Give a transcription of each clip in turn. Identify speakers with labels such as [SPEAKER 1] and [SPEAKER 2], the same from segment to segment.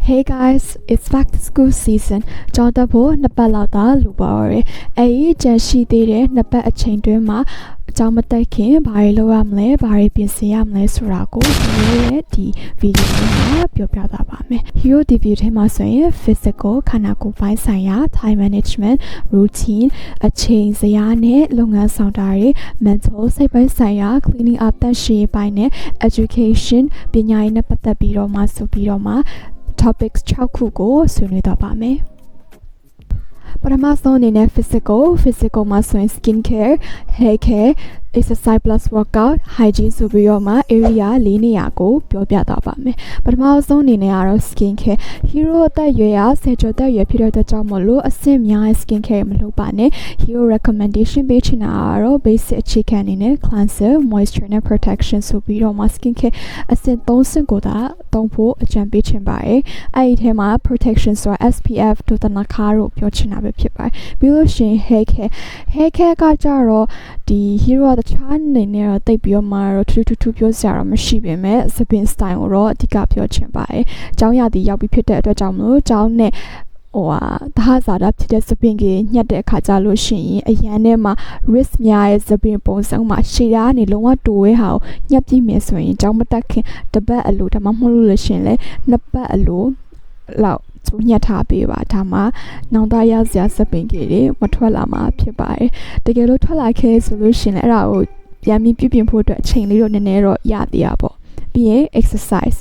[SPEAKER 1] Hey guys, it's back to school season. ကျောင်းတက်ဖို့နှစ်ပတ်လောက်သာလိုပါတော့တယ်။အဲဒီကြန့်ရှိသေးတဲ့နှစ်ပတ်အချိန်တွင်းမှာအကြောင်းမတက်ခင်ဘာတွေလုပ်ရမလဲ၊ဘာတွေပြင်ဆင်ရမလဲဆိုတာကိုဒီရဲ့ဒီဗီဒီယိုမှာပြောပြသွားပါမယ်။ Hero debut ထဲမှာဆိုရင် physical ခန္ဓာကိုယ်ပိုင်းဆိုင်ရာ time management, routine အချိန်ဇယားနဲ့လုပ်ငန်းဆောင်တာတွေ mental စိတ်ပိုင်းဆိုင်ရာ cleaning up တန့်ရှင်းရေးပိုင်းနဲ့ education ပညာရေးနဲ့ပတ်သက်ပြီးတော့မှဆိုပြီးတော့မှ topics 6 ခုကိုဆွေးနွေးသွားပါမယ်။ပထမဆုံးအနေနဲ့ physical မှာဆိုရင် skin care, hair care, exercise plus workout, hygiene ဆိုပြီးတော့မှ area ၄နေရာကိုပြောပြသွားပါမယ်။ပထမဆုံးအနေနဲ့ကတော့ skin care hero အသက်အရွယ်ရာဆယ်ကျော်သက်အရွယ်ဖြစ်တဲ့အတွက်ကြောင့်မလို့အဆင့်များ skin care မလုပ်ပါနဲ့ hero recommendation ပေးချင်တာကတော့ basic အခြေခံအနေနဲ့ cleanser, moisture နဲ့ protection ဆိုပြီးတော့မှ skin care အဆင့်3ဆင့်ကိုသာသုံးဖို့အကြံပေးချင်ပါတယ်။အဲ့ဒီထဲမှာ protection ဆိုတာ SPF တို့တနခါတို့ပြောချင်တာပဲဖြစ်ပါတယ်။ပြီးလို့ရှိရင် hair care ကကြတော့ဒီ hero တခြားအနေနဲ့တော့တိတ်ပြီးတော့မှတော့ထူးထူးပြောစရာတော့မရှိပေမဲ့စပင် style ကိုတော့အဓိကပြောချင်ပါတယ်။ကျောင်းရသည်ရောက်ပြီးဖြစ်တဲ့အတွက်ကြောင့်မလို့ကျောင်းနဲ့တဟဇာတာဖြစ်တဲ့စပင်ကြီးညှက်တဲ့အခါကြလို့ရှိရင်အရန်ထဲမှာ risk များရဲ့စပင်ပုံစံမှာရှည်တာကနေလုံးဝတူဝဲဟာကိုညှက်ပြီးမယ်ဆိုရင်ကျောင်းမတက်ခင်တစ်ပတ်အလိုဒါမှမဟုတ်လို့ရှင်လဲနှစ်ပတ်အလိုလောက်သူညှက်ထားပေးပါဒါမှနောင်တရစရာစပင်ကြီးတွေမထွက်လာမှာဖြစ်ပါတယ်တကယ်လို့ထွက်လာခဲ့ဆိုလို့ရှင်လဲအဲ့ဒါကိုပြန်ပြီးပြုပြင်ဖို့အတွက်အချိန်လေးတော့နည်းနည်းတော့ရသေးတာပေါ့ပြီးရင် exercise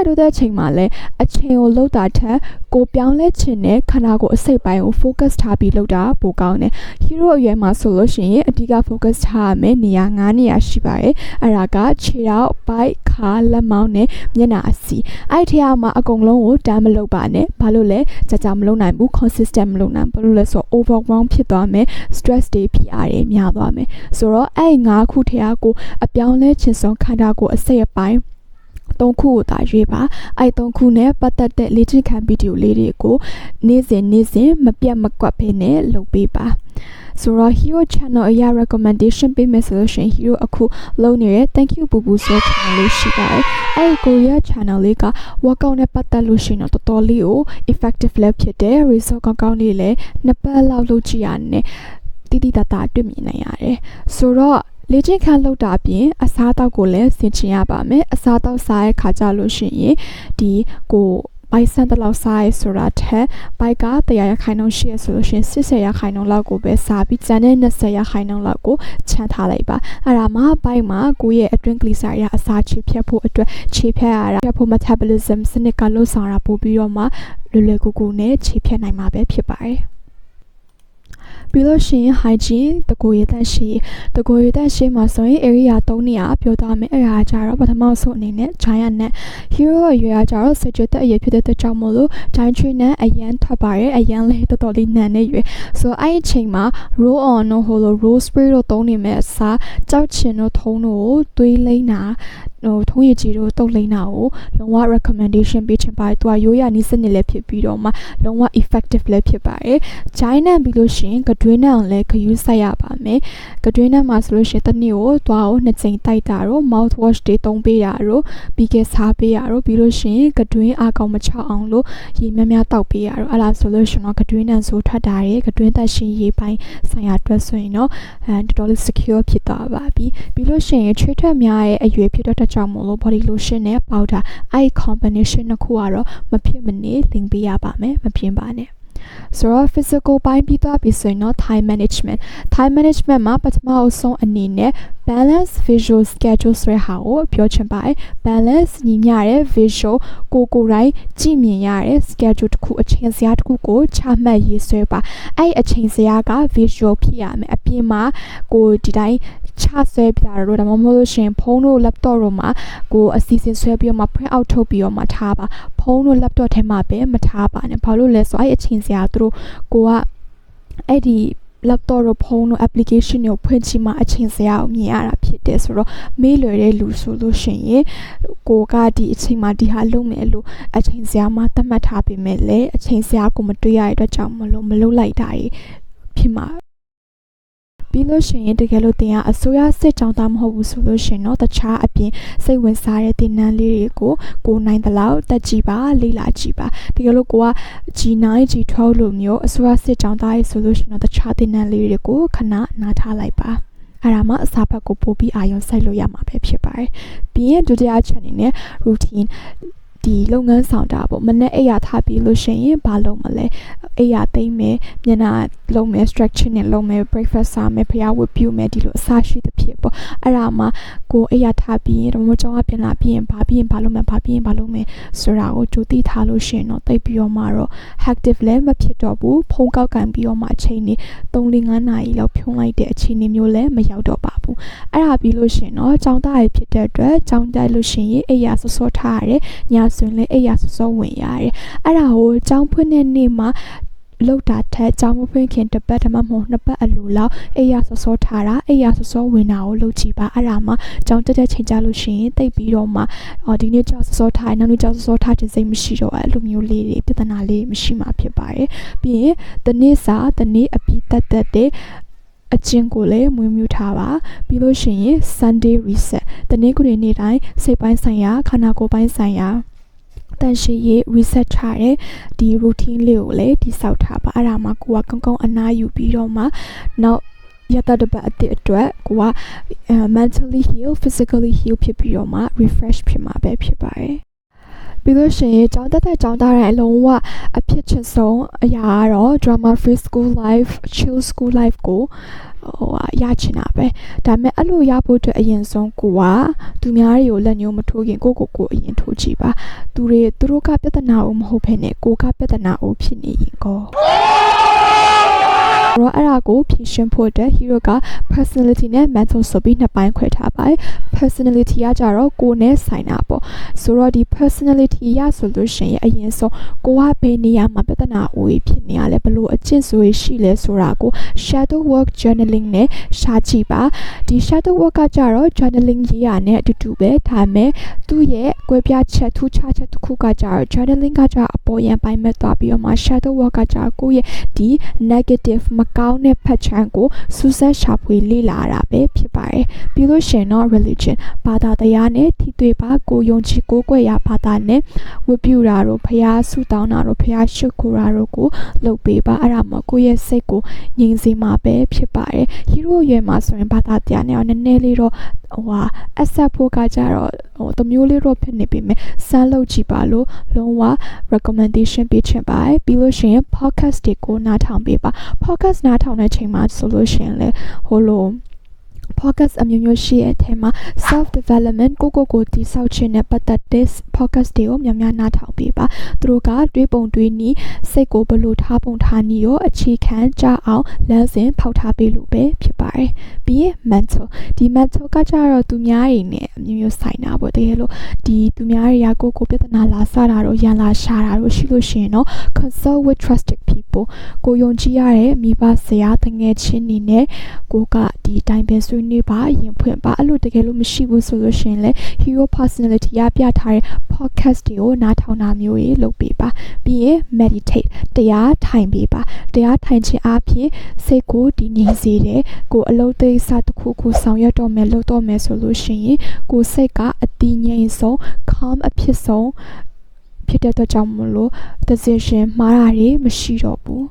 [SPEAKER 1] တို့တဲ့အချိန်မှာလဲအချိန်ကိုလုပ်တာထက်ကိုပြောင်းလဲခြင်းနဲ့ခန္ဓာကိုယ်အစိတ်ပိုင်းကို focus ထားပြီးလုပ်တာပိုကောင်းတယ် hero အရွယ်မှာဆိုလို့ရှိရင်အဓိက focus ထားရမယ်နေရာ9နေရာရှိပါတယ်အဲ့ဒါကခြေထောက်ပိုက်ခါလက်မောင်းနဲ့မျက်နှာအစီအဲ့ဒီထဲမှာအကုန်လုံးကိုတမ်းမလုပ်ပါနဲ့ဘာလို့လဲကြာမလုပ်နိုင်ဘူး consistent မလုပ်နိုင်ဘာလို့လဲဆိုတော့ overwhelm ဖြစ်သွားမယ် stress တွေဖြစ်အားတွေများသွားမယ်ဆိုတော့အဲ့9ခုထဲကိုအပြောင်းလဲခြင်းဆုံးခန္ဓာကိုယ်အစိတ်အပိုင်း3ခုကိုသာရွေးပါအဲ့3ခုနဲ့ပတ်သက်တဲ့လေ့ကျင့်ခန်းဗီဒီယိုလေးတွေကိုနေ့စဉ်မပြတ်မကွက်ဖေးနဲ့လုပ်ပေးပါဆိုတော့ hero channel အရာ recommendation ပေးမယ်ဆိုလို့ရှိရင် hero အခုလုပ်နေတဲ့ thank you ပူပူဆို channel လေးရှိပါတယ်အဲ့ဒီ Korea channel လေးက workout နဲ့ပတ်သက်လို့ရှိရင်တော့တော်တော်လေးကို effective လည်းဖြစ်တယ် result ကောင်းလေးလည်းနှစ်ပတ်လောက်လုပ်ကြည့်ရတယ်တိတတာတွေ့မြင်နိုင်ရတယ်ဆိုတော့လေ့ကျင့်ခန်းလုပ်တာပြင်အစားအသောက်ကိုလည်းဆင်ခြင်ရပါမယ်အစားအသောက်စားရဲ့ခါကြလို့ရှိရင်ဒီကိုဘိုက်ဆန်တလောက်စားရဆိုတာထက်ဘိုက်က100%ရှိရဆိုလို့ရှိရင်80%လောက်ကိုပဲစားပြီးကျန်တဲ့20%လောက်ကိုချန်ထားလိုက်ပါအဲ့ဒါမှဘိုက်မှာကိုယ့်ရဲ့အတွင်းကလေးစားရအစာချေဖြတ်ဖို့အတွက်ချေဖြတ်ရတာဖြတ်ဖို့ metabolism စနစ်ကလှုပ်ဆောင်တာပို့ပြီးတော့မှလွယ်ကူကူနဲ့ချေဖြတ်နိုင်မှာပဲဖြစ်ပါတယ်ပြီးလို့ရှိရင် hygiene တကိုယ်ရည်တန့်ရှင်းမှာဆိုရင် area 3နေရာပြောသွားမယ်အဲ့ဒါကြတော့ပထမဆုံးအနေနဲ့ giant net hero အရွယ်ကြတော့ surgery တက်အရွယ်ဖြစ်တဲ့အတွက်ကြောင့်မို့လို့ giant tree နဲ့အရန်ထွက်ပါတယ်အရန်လေးတော်တော်လေးနန်နေရွယ်ဆိုတော့အဲ့ဒီအချိန်မှာ roll on တို့ဟိုလို roll spray တို့သုံးနေမဲ့အစားကြောက်ချင်တို့ထုံးတို့ကိုသွေးလိမ့်တာထုံးရည်ကြီးတို့တုပ်လိမ့်တာကိုလုံးဝ recommendation ပေးချင်ပါတယ်သူကရိုးရနီးစနစ်လည်းဖြစ်ပြီးတော့မှလုံးဝ effective လည်းဖြစ်ပါတယ် giant ပြီးလို့ရှိရင်တွင်းနဲ့လည်းခယူးဆက်ရပါမယ်။တွင်းနဲ့မှာဆိုလို့ရှိရင်တစ်နေ့ကိုသွားကို2ချိန်တိုက်တာတော့ mouth wash တွေသုံးပေးတာတော့ပြီးခဲ့စားပေးရတော့ပြီးလို့ရှိရင်တွင်းအကောင်မချအောင်လို့ရေများများတောက်ပေးရတော့အဲ့ဒါဆိုလို့ရှိရင်တော့တွင်းနဲ့ဆိုထွက်တာတွေတွင်းသက်ရှင်ရေးပိုင်းဆိုင်ရာအတွက်ဆိုရင်တော့တော်တော်လေး secure ဖြစ်သွားပါပြီ။ပြီးလို့ရှိရင်ချွေးထွက်များရဲ့အရွယ်ဖြစ်တဲ့ကြောင့်မို့လို့ body lotion နဲ့ powder အဲ့ combination နှစ်ခုကတော့မဖြစ်မနေလင်ပေးရပါမယ်မပြင်းပါနဲ့ဆိုတော့ physical ပိုင်းပြီးသွားပြီဆိုရင်တော့ time management မှာပထမအဆုံးအနေနဲ့ balance visual schedule ဆိုတဲ့ဟာကိုပြောချင်ပါတယ် balance ညီမျှတဲ့ visual ကိုယ်တိုင်ကြည့်မြင်ရတဲ့ schedule တစ်ခုအချိန်ဇယားတစ်ခုကိုချမှတ်ရေးဆွဲပါအဲ့အချိန်ဇယားက visual ဖြစ်ရမယ်အပြင်မှာကိုဒီတိုင်းချဆွဲပြတော့ဒါမှမဟုတ်လို့ရှင်ဖုန်းတို့ laptop တို့မှာကိုအစီအစဉ်ဆွဲပြီးတော့မှ print out ထုတ်ပြီးတော့မှထားပါဖုန်းတို့ laptop ထဲမှာပဲမထားပါနဲ့ဘာလို့လဲဆိုအဲ့အချိန်ဇယားသူတို့ကိုကအဲ့ဒီ laptop တို့ဖုန်းတို့ application တွေကိုဖွင့်ကြည့်မှအချိန်ဇယားကိုမြင်ရတာဖြစ်တယ်ဆိုတော့မေးလွယ်တဲ့လူဆိုလို့ရှိရင်ကိုကဒီအချိန်မှာဒီဟာလုပ်မယ်လို့အချိန်ဇယားမှာသတ်မှတ်ထားပေမဲ့လည်းအချိန်ဇယားကိုမတွေ့ရတဲ့အတွက်ကြောင့်မလုပ်လိုက်တာဖြစ်မှာ ပြီးလို့ရှိရင်တကယ်လို့တင်ကအစိုးရစစ်ကြောင်းသားမဟုတ်ဘူးဆိုလို့ရှိရင်တော့တခြားအပြင်စိတ်ဝင်စားတဲ့တင်နန်းလေးတွေကိုကိုနိုင်တဲ့လောက်တက်ကြည့်ပါလေ့လာကြည့်ပါတကယ်လို့ကိုက G9 G12 လိုမျိုးအစိုးရစစ်ကြောင်းသားရေးဆိုလို့ရှိရင်တော့တခြားတင်နန်းလေးတွေကိုခဏနားထားလိုက်ပါအဲ့ဒါမှအစာဖက်ကိုပို့ပြီးအာရုံစိုက်လို့ရမှာပဲဖြစ်ပါတယ်ပြီးရင်ဒုတိယချက်အနေနဲ့ routine ဒီလုပ်ငန်းဆောင်တာပေါ့မနေ့အိယာထားပြီးလို့ရှိရင်ဘာလုပ်မလဲအိယာသိမ့်မယ်မျက်နှာလုပ်မယ် stretching နဲ့လုပ်မယ် breakfast စားမယ်ဖျားဝတ်ပြုမယ်ဒီလိုအစားရှိတဲ့ဖြစ်ပေါ့အဲ့ဒါမှကိုအိယာထားပြီးရင်တော့ကြောင်းကပြန်လာပြီးရင်ဘာလုပ်မယ်ဆိုတာကိုကြိုသိထားလို့ရှိရင်တော့တိတ်ပြီးတော့မှတော့ active လည်းမဖြစ်တော့ဘူးဖုန်းကောက်ကန်ပြီးတော့မှအချိန်နေ3-5နာရီလောက်ဖြုံးလိုက်တဲ့အချိန်မျိုးလည်းမရောက်တော့ပါဘူးအဲ့ဒါပြီးလို့ရှိရင်တော့ကြောင်းသားရဖြစ်တဲ့အတွက်ကြောင်းတက်လို့ရှိရင်အိယာစောထားရတယ်ညဆိုရင်လည်းအိယာစောဝင်ရတယ်အဲ့ဒါကိုကြောင်းဖွင့်တဲ့နေ့မှာလောက်တာထက်ကြောင်းမဖွင့်ခင်တစ်ပတ်တမမဟုတ်နှစ်ပတ်အလိုလောက်အိယာစောထားတာအိယာစောဝင်တာကိုလုပ်ကြည့်ပါအဲ့ဒါမှကြောင်းတက်တဲ့ချိန်ကြလို့ရှိရင်တိတ်ပြီးတော့မှဒီနေ့ကြောင်းစောထားနောက်နေ့ကြောင်းစောထားခြင်းစိတ်မရှိတော့အဲ့လိုမျိုးလေးတွေပြဿနာလေးမရှိမှဖြစ်ပါတယ်ပြီးရင်တနေ့စာတနေ့အပြီးတက်တဲ့အချင်းကိုလည်းမွေးမြူထားပါပြီးလို့ရှိရင် Sunday reset တနေ့ကိုနေ့တိုင်းစိတ်ပိုင်းဆိုင်ရာခန္ဓာကိုယ်ပိုင်းဆိုင်ရာတန်ရှည်ရေး reset ထားတဲ့ဒီ routine လေးကိုလည်းတိစောက်ထားပါအဲ့ဒါမှကိုကကောင်းကောင်းအနားယူပြီးတော့မှနောက်ရတတပတ်အသစ်အတွက်ကိုက mentally heal physically heal ဖြစ်ပြီးတော့မှ refresh ဖြစ်မှာပဲဖြစ်ပါတယ်ပြီးလို့ရှိရင်ကျောင်းတက်ကျောင်းသားတိုင်းအလုံးဝအဖြစ်ချင်ဆုံးအရာကတော့ drama free school life chill school life ကိုရချင်တာပဲဒါပေမဲ့အဲ့လိုရဖို့အတွက်အရင်ဆုံးကိုကသူများတွေကိုလက်ညှိုးမထိုးခင်ကိုအရင်ထိုးကြည့်ပါသူတို့ကပြဿနာကိုမဟုတ်ဘဲနဲ့ကိုကပြဿနာကိုဖြစ်နေရင်ကောတော့အဲ့ဒါကိုဖြည့်ရှင်းဖို့အတွက် hero က personality နဲ့ mental ဆိုပြီးနှစ်ပိုင်းခွဲထားပါတယ် personality ကကြတော့ကိုယ်နဲ့ဆိုင်တာပေါ့ဆိုတော့ဒီ personality ရဆိုလို့ရှိရင်အရင်ဆုံးကိုကဘယ်နေရာမှာပြဿနာအိုးဖြစ်နေရလဲဘလို့အကျင့်ဆိုရရှိလဲဆိုတာကို shadow work journaling နဲ့ရှာကြည့်ပါဒီ shadow work ကကြတော့ journaling ရေးရနဲ့အတူတူပဲဒါပေမဲ့သူ့ရဲ့ကွဲပြားချက်ထူးခြားချက်တစ်ခုကကြတော့ journaling ကကြတော့အပေါ်ရန်ပိုင်းမဲ့သွားပြီးတော့မှ shadow work ကကြတော့ကိုယ့်ရဲ့ဒီ negativeမကောင်းတဲ့ဖက်ချမ်းကိုစူးစမ်းရှာဖွေလေ့လာတာပဲဖြစ်ပါတယ်ပြီးလို့ရှိရင်တော့ religion ဘာသာတရားနဲ့ထိတွေ့ပါကိုယုံကြည်ကိုးကွယ်ရာဘာသာနဲ့ဝတ်ပြုတာတို့ဖျားဆုတောင်းတာတို့ဖျားရှုခိုးတာတို့ကိုလုပ်ပေးပါအဲ့ဒါမှကိုယ့်ရဲ့စိတ်ကိုငြိမ်စေမှာပဲဖြစ်ပါတယ် hero ရွယ်မှာဆိုရင်ဘာသာတရားနဲ့နည်းနည်းလေးတော့accept ဖို့ကကြတော့တမျိုးလေးတော့ဖြစ်နေပြီမဲ့စမ်းလုပ်ကြည့်ပါလို့လုံးဝ recommendation ပေးချင်ပါတယ်ပြီးလို့ရှိရင် podcast တွေကိုနားထောင်ပေးပါ podcast နားထောင်တဲ့ချိန်မှာဆိုလို့ရှိရင်လေpodcast အမျိုးမျိုးရှိတဲ့အထက်မှာ self development ကိုတည်ဆောက်ခြင်းနဲ့ပတ်သက်တဲ့ podcast တွေကိုများများနားထောင်ပေးပါသူတို့ကတွေးပုံတွေးနည်းစိတ်ကိုဘယ်လိုထားပုံထားနည်းရောအခြေခံကြအောင်လမ်းစဉ်ဖောက်ထားပေးလို့ပဲဖြစ်ပါတယ်ပြီးရင် mental ဒီ mental ကကြတော့သူများတွေနဲ့အမျိုးမျိုးဆိုင်တာပေါ့တကယ်လို့ဒီသူများတွေကကိုပြဿနာလာစတာတော့ရန်လာရှာတာတော့ရှိလို့ရှိရင်တော့ consult with trusted people ကိုယုံကြည်ရတဲ့မိဘဆရာတငယ်ချင်းတွေနဲ့ကိုကဒီတိုင်းပဲဆွေးနွေးပါရင်ဖွင့်ပါအဲ့လိုတကယ်လို့မရှိဘူးဆိုလို့ရှိရင်လေ hero personality ရပြထားတဲ့ podcast တွေကိုနားထောင်တာမျိုးတွေလုပ်ပေးပါပြီးရင် meditate တရားထိုင်ပေးပါတရားထိုင်ခြင်းအပြင်စိတ်ကိုတည်ငြိမ်စေတယ်ကိုအလုပ်သိစတစ်ခုခုဆောင်ရွက်တော့မယ်လုပ်တော့မယ်ဆိုလို့ရှိရင်ကိုစိတ်ကအတည်ငြိမ်ဆုံး calm အဖြစ်ဆုံးဖြစ်တဲ့အတွက်ကြောင့်မလို့ decision မှားတာတွေမရှိတော့ဘူး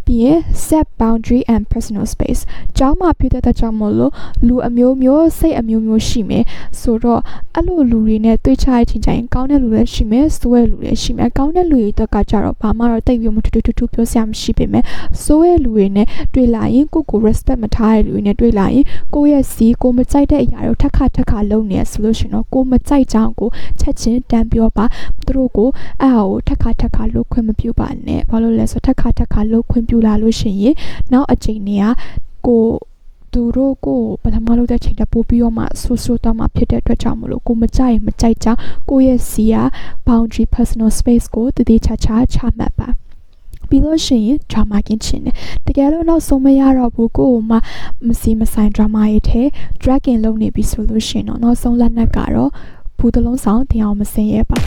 [SPEAKER 1] ပြီးရင် set boundary and personal space ကျောင်းမှာဖြစ်တဲ့ကြောင့်မလို့လူအမျိုးမျိုးစိတ်အမျိုးမျိုးရှိမယ်ဆိုတော့အဲ့လိုလူတွေနဲ့တွေ့ချရချင်းချင်းကောင်းတဲ့လူလည်းရှိမယ်ဆိုးတဲ့လူလည်းရှိမယ်ကောင်းတဲ့လူတွေတော့ကကြတော့ဘာမှတော့တိတ်ပြီးမတူပြောစရာမရှိပေမဲ့ဆိုးတဲ့လူတွေနဲ့တွေ့လာရင်ကို respect မထားတဲ့လူတွေနဲ့တွေ့လာရင်ကိုယ့်ရဲ့စီကိုမကြိုက်တဲ့အရာတွေထက်ခါလုပ်နေရဆိုလို့ရှင်တော့ကိုမကြိုက်ကြောင်းကိုချက်ချင်းတန်ပြောပါသူတို့ကိုအဲ့ဟာကိုထက်ခါလုပ်ခွင့်မပြုပါနဲ့ဘာလို့လဲဆိုထက်ခါလုပ်ခွင့်ပြုလာလို့ရှိရင်နောက်အချိန်တွေကကိုသူတို့ကိုပထမလုပ်တဲ့ချိန်တပို့ပြီးတော့မှဆိုးတော့မှဖြစ်တဲ့အတွက်ကြောင့်မလို့ကိုမကြိုက်ကြောင်းကိုရဲ့စီက boundary personal space ကိုတည်ချမှတ်ပါပြီးလို့ရှိရင် drama ကင်းချင်တယ်တကယ်လို့နောက်ဆုံးမရတော့ဘူးကိုမှမစီမဆိုင် drama ရဲ့ထဲ dragon လုပ်နေပြီဆိုလို့ရှိရင်တော့နောက်ဆုံးလက်နက်ကတော့ဘူးတလုံးဆောင်တင်အောင်မစင်ရဲပါ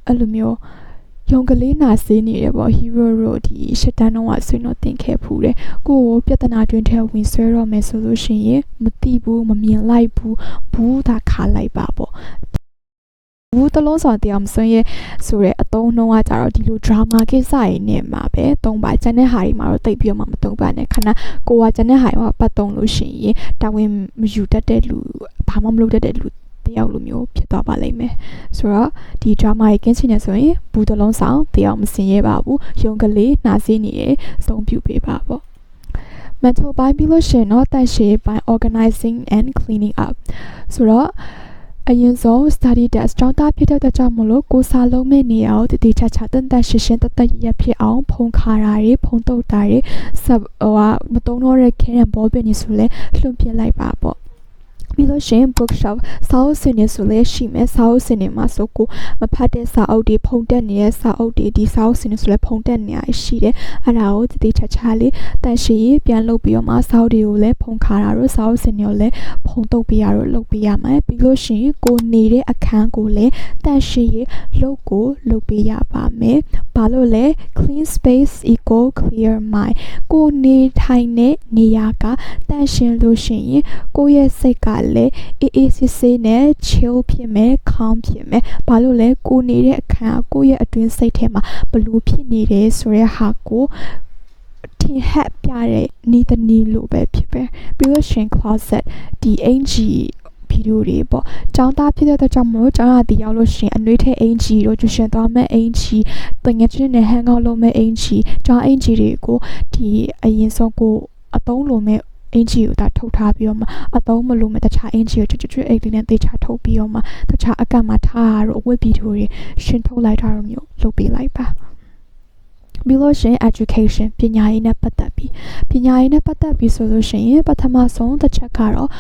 [SPEAKER 1] အဲ့လိုမျိုး ယုံကလေးနာစေးနေတယ်ပေါ့ hero တို့ဒီရှစ်တန်းတော့ဆွေးတော့တင်ခဲ့ဖူးတယ်ကိုပြဿနာတွင်ထဲဝင်ဆွဲတော့မယ်ဆိုလို့ရှိရင်မသိဘူးမမြင်လိုက်ဘူးသာခါလိုက်ပါပေါ့ဘူးတလုံးဆောင်တရားမစွန့်ရဲ့ဆိုတဲ့အတုံးနှုံးကကြတော့ဒီလို drama ကိစ္စရင်းနဲ့မှာပဲသုံးပါကျန်တဲ့ဟာတွေမှာတော့တိတ်ပြီးတော့မှမသုံးပါနဲ့ခဏကိုကကျန်တဲ့ဟာတွေမှာပတ်သုံးလို့ရှိရင်တာဝန်မယူတတ်တဲ့လူဘာမှမလုပ်တတ်တဲ့လူတယောက်လိုမျိုးဖြစ်သွားပါလိမ့်မယ်ဆိုတော့ဒီ drama ရဲ့ကင်းချင်နေဆိုရင်ဘူးတလုံးဆောင်တယောက်မစင်ရဲပါဘူးယုံကလေးနာစေးနေရဲ့သုံးပြုပေးပါပေါ့ mental ပိုင်းပြီးလို့ရှိရင်တော့တန့်ရှင်းပိုင်း organizing and cleaning up ဆိုတော့အရင်ဆုံး study desk ကျောင်းသားဖြစ်တဲ့ကြောင့်မလို့ကိုစာလုံးမဲ့နေအောင်တည်ချတန်တန်ရှင်းရှင်းတရဖြစ်အောင်ဖုံခါတာတွေဖုံတုတ်တာတွေမတုံးတော့တဲ့ခဲရန်ဘောပင်နေဆိုလဲလွှင့်ပြလိုက်ပါပေါ့ပြီးလို့ရှိရင် bookshop စာအုပ်စင်နေဆိုလဲရှိမယ်စာအုပ်စင်နေမှာဆိုကိုမဖတ်တဲ့စာအုပ်တွေဖုံတက်နေတဲ့စာအုပ်တွေဒီစာအုပ်စင်နေဆိုလဲဖုံတက်နေရရှိတယ်အဲ့ဒါကိုတည်ချလေးတန်ရှင်းရေးပြန်လုပ်ပြီးတော့မှစာအုပ်တွေကိုလည်းဖုံခါတာတို့စာအုပ်စင်တွေကိုလည်းဖုံတုတ်ပေးရတော့လုပ်ပေးရမယ်ပြီးလို့ရှိရင်ကိုနေတဲ့အခန်းကိုလည်းတန်ရှင်းရေးလုပ်ပေးရပါမယ်ဘာလို့လဲ clean space equal clear mind ကိုနေထိုင်တဲ့နေရာကတန်ရှင်းလို့ရှိရင်ကိုရဲ့စိတ်ကလည်းအေးဆေးနဲ့ chill ဖြစ်မယ် calm ဖြစ်မယ်ဘာလို့လဲကိုနေတဲ့အခန်းကိုရဲ့အတွင်းစိတ်ထဲမှာဘလို့ဖြစ်နေတယ်ဆိုတဲ့ဟာကိုထင်ဟပ်ပြတဲ့နေတနီလို့ပဲဖြစ်ပဲပြီးလို့ရှင် closet ဒီ NG ဗီဒီယိုတွေပေါ့ကျောင်းသားဖြစ်တဲ့ကြောင့်မလို့ကျောင်းရတီရောက်လို့ရှင်အနှွေးထဲ NG တို့ကျရှင်သွားမဲ့ NG တငယ်ချင်းနဲ့ hang out လုပ်မဲ့ NG ကျောင်း NG တွေကိုဒီအရင်ဆုံးကိုအသုံးလိုမဲ့အင်ဂျီကိုဒါထုတ်ထားပြီးတော့မှအသုံးမလို့မဲ့တခြားအင်ဂျီကိုကျွတ်အိတ်လေးနဲ့သေချာထုတ်ပြီးတော့မှတခြားအကန့်မှာထားရတော့ဝက်ဗီဒီယိုတွေရှင်းထုတ်လိုက်တာတော့မျိုးလုပ်ပေးလိုက်ပါပြီးလို့ရှိရင် education ပညာရေးနဲ့ပတ်သက်ပြီးဆိုလို့ရှိရင်ပထမဆုံးတစ်ချက်ကတော့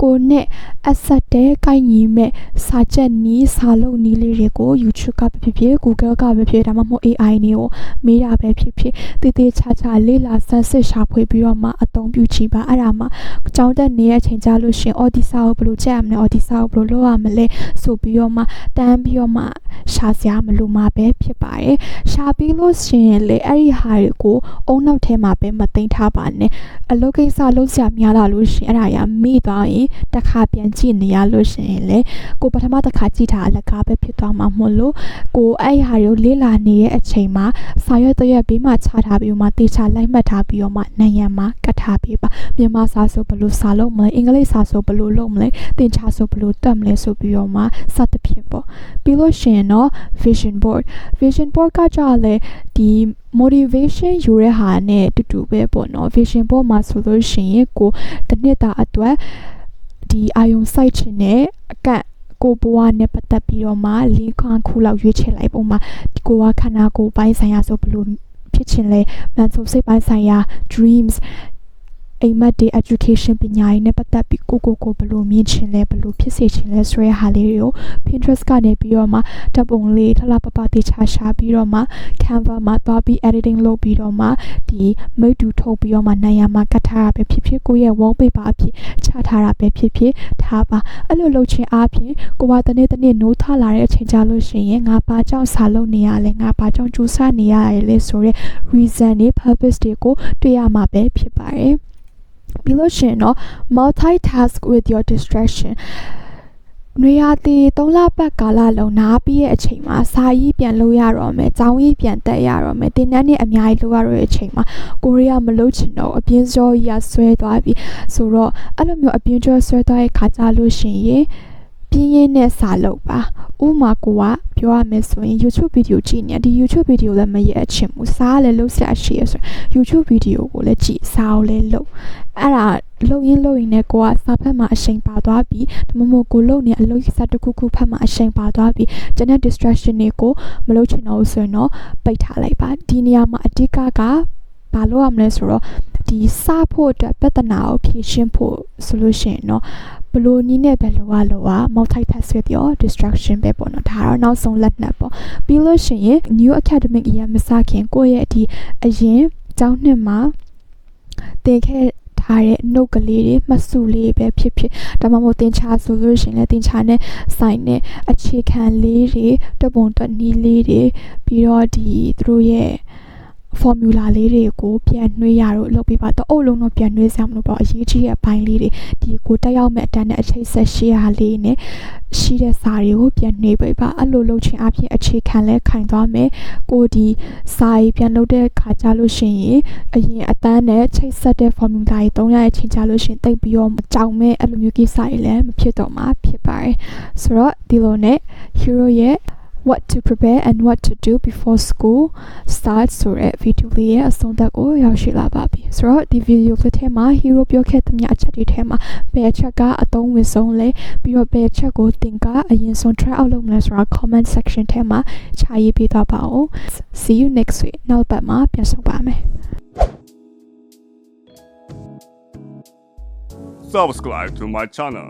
[SPEAKER 1] ကိုနဲ့အဆက်တဲ့ကိုင်ညီမဲ့စာချက်နီးစာလုံးနီးလေးတွေကို YouTube ကဖြစ်ဖြစ် Google ကပဲဖြစ်ဒါမှမဟုတ် AI တွေကိုမေးတာပဲဖြစ်ဖြစ်တည်တည်ချာချာလေ့လာစမ်းစစ်ရှာဖွေပြီးတော့မှအသုံးပြုကြည့်ပါအဲ့ဒါမှကြောင်းတက်နေတဲ့အချိန်ကြလို့ရှင် Audisa ကိုဘယ်လိုချက်ရမလဲ Audisa ကိုဘယ်လိုလုပ်ရမလဲဆိုပြီးတော့မှတန်းပြီးတော့မှရှာစရာမလိုမှပဲဖြစ်ပါတယ်ရှာပြီးလို့ရှင်လေအဲ့ဒီဟာတွေကိုအုံနောက်ထဲမှာပဲမသိမ်းထားပါနဲ့အလုပ်ကိစ္စလုပ်စရာများလာလို့ရှင်အဲ့ဒါရမိသွားရင်တခါပြန်ကြည့်နေရလို့ရှိရင်လေကိုပထမတစ်ခါကြည့်တာအလကားပဲဖြစ်သွားမှာမဟုတ်လို့ကိုအဲ့ဟာတွေကိုလေ့လာနေတဲ့အချိန်မှာစာရွက်တရွက်ဘေးမှာချထားပြီးမှတေချာလိုက်မှတ်ထားပြီးတော့မှနိုင်ရန်မှာကတ်ထားပေးပါမြန်မာစာဆိုဘယ်လိုစာလုပ်မလဲအင်္ဂလိပ်စာဆိုဘယ်လိုလုပ်မလဲသင်္ချာဆိုဘယ်လိုတက်မလဲဆိုပြီးတော့မှစသဖြင့်ပေါ့ပြီးလို့ရှိရင်တော့ vision board ကကြာလေဒီ motivation ယူရဟာနဲ့တူတူပဲပေါ့နော် vision board မှာဆိုလို့ရှိရင်ကိုတစ်နှစ်တာအတွက်ဒီအာယုံစိုက်ချင်တဲ့အကန့်ကိုဘဝနဲ့ပတ်သက်ပြီးတော့မှ၄ခွန်းခုလောက်ရွေးချယ်လိုက်ပုံမှာဒီကိုကခန္ဓာကိုယ်ပိုင်းဆိုင်ရာဆိုဘလို့ဖြစ်ချင်လဲ mental စိတ်ပိုင်းဆိုင်ရာ dreams အိမ်မက်တွေ education ပညာရေးနဲ့ပတ်သက်ပြီးကိုဘလို့မြင်ချင်လဲဘလို့ဖြစ်စေချင်လဲဆိုတဲ့ဟာလေးတွေကို Pinterest ကနေပြီးတော့မှဓာတ်ပုံလေးထလပပတေချာရှာပြီးတော့မှ Canva မှာသွားပြီး editing လုပ်ပြီးတော့မှဒီမိတ်တူထုတ်ပြီးတော့မှနိုင်ရမှာကတ်ထားတာပဲဖြစ်ဖြစ်ကိုရဲ့ wallpaper အဖြစ်ချထားတာပဲဖြစ်ဖြစ်ထားပါအဲ့လိုလုပ်ခြင်းအပြင်ကိုကတနေ့နိုးထလာတဲ့အချိန်ကြလို့ရှိရင်ငါဘာကြောင့်စာလုပ်နေရလဲငါဘာကြောင့်ကြိုးစားနေရလဲဆိုတဲ့ reason တွေ purpose တွေကိုတွေ့ရမှာပဲဖြစ်ပါတယ်ပြီးလို့ရှိရင်တော့ multitask with your distraction နွေရာသီ3လပတ်ကာလလုံးနားပြီးရဲ့အချိန်မှာစာရေးပြန်လုပ်ရတော့မယ်၊ကျောင်းရေးပြန်တက်ရတော့မယ်၊သင်တန်းတွေအများကြီးလုပ်ရတော့တဲ့အချိန်မှာကိုရီးယားမလုပ်ချင်တော့အပြင်းစောကြီးဆွဲသွားပြီဆိုတော့အဲ့လိုမျိုးအပြင်းစောဆွဲသွားတဲ့ခါကြလို့ရှိရင်ပြင်းရင်းနဲ့စာလုပ်ပါဥမာကိုကပြောရမယ်ဆိုရင် YouTube ဗီဒီယိုကြည့်နေဒီ YouTube ဗီဒီယိုလည်းမရအချင်ဘူးစားလည်းလုပ်စရာရှိရဆိုရင် YouTube ဗီဒီယိုကိုလည်းကြည့်စားကိုလည်းလုပ်အဲ့ဒါလုပ်ရင်းနဲ့ကိုကစာဖတ်မှာအချိန်ပါသွားပြီးဒါမှမဟုတ်ကိုလုပ်နေအလုပ်စတစ်ခုဖတ်မှာအချိန်ပါသွားပြီးကျန်တဲ့ distraction တွေကိုမလုပ်ချင်တော့ဘူးဆိုရင်တော့ပိတ်ထားလိုက်ပါဒီနေရာမှာအဓိကဘာလို့ရမလဲဆိုတော့ဒီစဖို့အတွက်ပြဿနာကိုဖြေရှင်းဖို့ဆိုလို့ရှိရင်တော့ဘလို့နည်းနဲ့ပဲလောက multitask with your distraction ပဲပေါ့နော်ဒါတော့နောက်ဆုံးလက်နက်ပေါ့ပြီးလို့ရှိရင် new academic year မစခင်ကိုယ့်ရဲ့ဒီအရင်ကျောင်းနှစ်မှာသင်ခဲ့ထ ထားတဲ့ note ကလေးတွေမှတ်စုလေးပဲဖြစ်ဖြစ်ဒါမှမဟုတ်သင်ချာဆိုလို့ရှိရင်လည်းသင်ချာနဲ့ဆိုင်တဲ့အခြေခံလေးတွေတပုံတနည်းလေးတွေပြီးတော့ဒီသူတို့ရဲ့formula လေးတွေကိုပြန်နှွေးရတော့လုပ်ပြပါတော့အုပ်လုံးတော့ပြန်နှွေးစရာမလိုပါအရေးကြီးတဲ့အပိုင်းလေးတွေဒီကိုတက်ရောက်မဲ့အတန်းနဲ့အချိတ်ဆက်ရှိရလေးနဲ့ရှိတဲ့စာတွေကိုပြန်နှွေးပြပါအဲ့လိုလုပ်ချင်အပြင်အခြေခံလဲခိုင်သွားမယ်ကိုဒီစာရေးပြန်လုပ်တဲ့ခါကြလို့ရှိရင်အရင်အတန်းနဲ့ချိတ်ဆက်တဲ့ formula တွေသုံးရတဲ့အချိန်ကြလို့ရှိရင်တိတ်ပြီးတော့မကြောက်မဲ့အဲ့လိုမျိုးကိစ္စတွေလည်းမဖြစ်တော့မှာဖြစ်ပါတယ်ဆိုတော့ဒီလိုနဲ့ hero ရဲ့what to prepare and what to do before school starts ဆိုတဲ့ video လေးရဲ့အဆုံးသတ်ကိုရောက်ရှိလာပါပြီဆိုတော့ဒီ video လေးထဲမှာ hero ပြောခဲ့တဲ့အချက်တွေထဲမှာဘယ်အချက်ကအသုံးဝင်ဆုံးလဲပြီးတော့ဘယ်အချက်ကိုသင်ကအရင်ဆုံး try out လုပ်မလဲဆိုတာ comment section ထဲမှာခြာရေးပေးသွားပါဦး see you next week နောက်ပတ်မှာပြန်ဆုံပါမယ်
[SPEAKER 2] Subscribe to my channel.